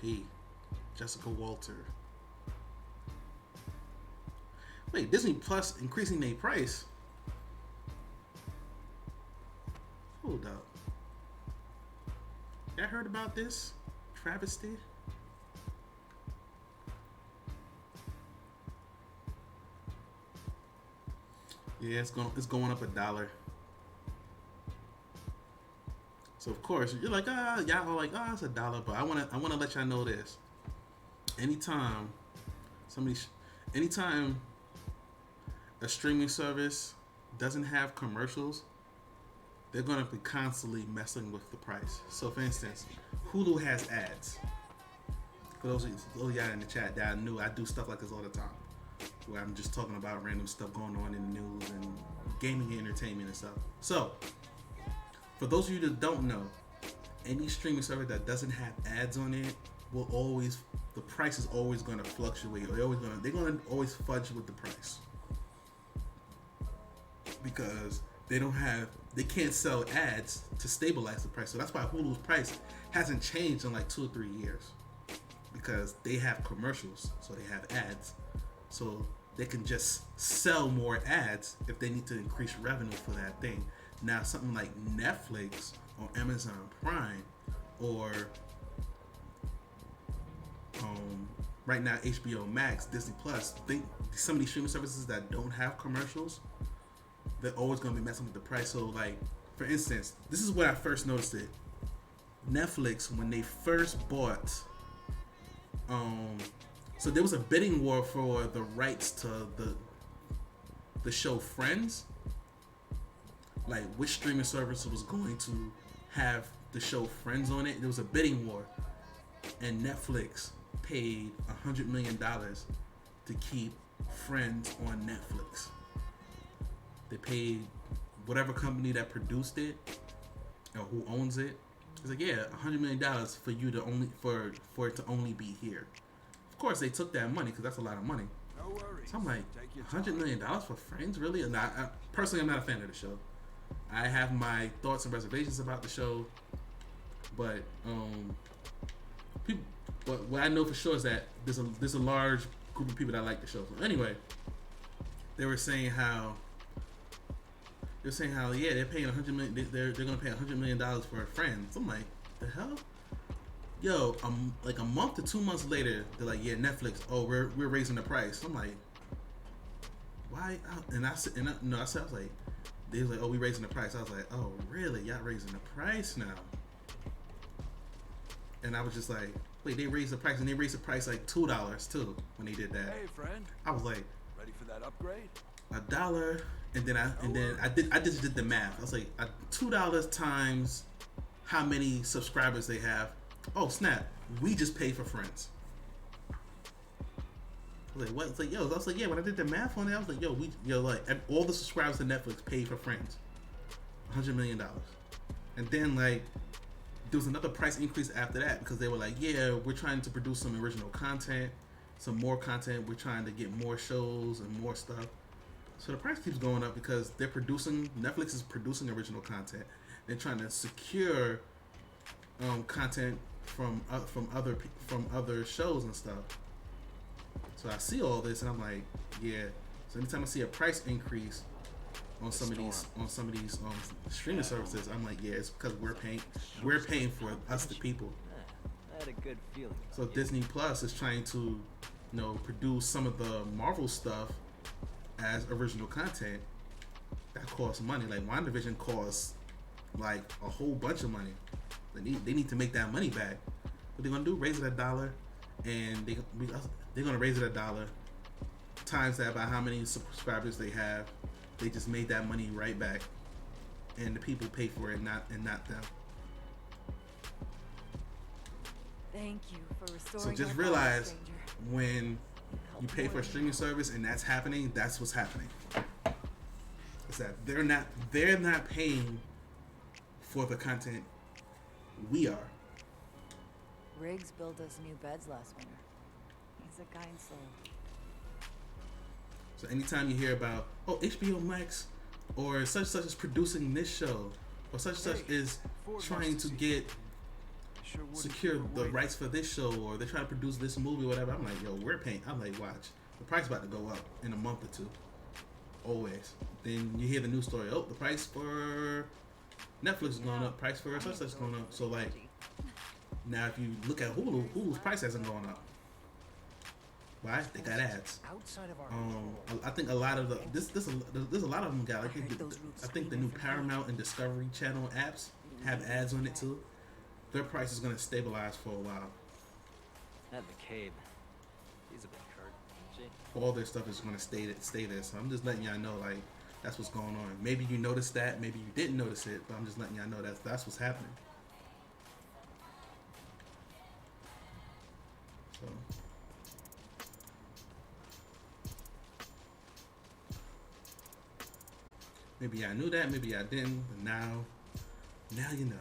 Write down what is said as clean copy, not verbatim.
P. Jessica Walter. Wait, Disney Plus increasing their price? Hold up. Y'all heard about this travesty? Yeah, it's going up $1. So of course you're like, y'all are like, it's $1, but I wanna let y'all know this. Anytime somebody, anytime a streaming service doesn't have commercials, they're gonna be constantly messing with the price. So for instance, Hulu has ads. For those of y'all in the chat that I knew, I do stuff like this all the time, where I'm just talking about random stuff going on in the news and gaming and entertainment and stuff. So for those of you that don't know, any streaming service that doesn't have ads on it will always, the price is always going to fluctuate. They're going to always fudge with the price because they can't sell ads to stabilize the price. So that's why Hulu's price hasn't changed in like 2 or 3 years, because they have commercials, so they have ads, so they can just sell more ads if they need to increase revenue for that thing. Now something like Netflix or Amazon Prime or right now HBO Max, Disney Plus, think some of these streaming services that don't have commercials, they're always going to be messing with the price. So like, for instance, this is where I first noticed it. Netflix, when they first bought so there was a bidding war for the rights to the show Friends, like which streaming service was going to have the show Friends on it. There was a bidding war, and Netflix paid $100 million to keep Friends on Netflix. They paid whatever company that produced it or who owns it. It's like, yeah, $100 million for you to only for it to only be here. Of course, they took that money because that's a lot of money. No worries. So I'm like, $100 million for Friends, really? And personally, I'm not a fan of the show. I have my thoughts and reservations about the show, but but what I know for sure is that there's a large group of people that like the show. So anyway, they were saying how yeah, they're paying $100 million. They're gonna pay $100 million for Friends. I'm like, the hell? Yo, like a month to 2 months later, they're like, yeah, Netflix. Oh, we're raising the price. I'm like, why? I said, I was like, they was like, oh, we raising the price. I was like, oh, really? Y'all raising the price now? And I was just like, wait, they raised the price, and they raised the price like $2 too when they did that. Hey, friend. I was like, Ready for that upgrade? $1, and then I just did the math. I was like, $2 times how many subscribers they have. Oh snap! We just paid for Friends. I was like, what? It's like, yo, I was like, yeah. When I did the math on it, I was like, like all the subscribers to Netflix paid for Friends, $100 million, and then like there was another price increase after that because they were like, yeah, we're trying to produce some original content, some more content. We're trying to get more shows and more stuff. So the price keeps going up because Netflix is producing original content. They're trying to secure content from other shows and stuff. So I see all this and I'm like, yeah. So anytime I see a price increase on some of these streaming services, I'm like, yeah, it's because we're paying for us, the people. I had a good feeling. So Disney Plus is trying to, produce some of the Marvel stuff as original content that costs money. Like WandaVision costs like a whole bunch of money. They need to make that money back. What they're gonna do? Raise it $1, and they're gonna raise it $1 times that by how many subscribers they have. They just made that money right back, and the people pay for it, not them. Thank you for restoring. So just my realize stranger. when you pay for a streaming service and that's happening, that's what's happening. Is that they're not paying for the content we are. Riggs built us new beds last winter. He's a kind soul. So anytime you hear about, HBO Max or such is producing this show, or such is trying to get sure wouldn't secure keep her the waiting. rights for this show, or they're trying to produce this movie, or whatever. I'm like, yo, we're paying. I'm like, watch, the price about to go up in a month or two. Always. Then you hear the news story. Oh, the price for Netflix is going up. Price for such is going up. So like, now if you look at Hulu, Hulu's price hasn't gone up. Why? They got ads. Outside of our I think a lot of the there's a lot of them got. I think the new Paramount and Discovery Channel apps have ads on it too. Their price is gonna stabilize for a while. That McCabe. He's a bit hurt, isn't she? All their stuff is gonna stay there. So I'm just letting y'all know, like, that's what's going on. Maybe you noticed that, maybe you didn't notice it, but I'm just letting y'all know that's what's happening. So. Maybe I knew that, maybe I didn't, but now you know.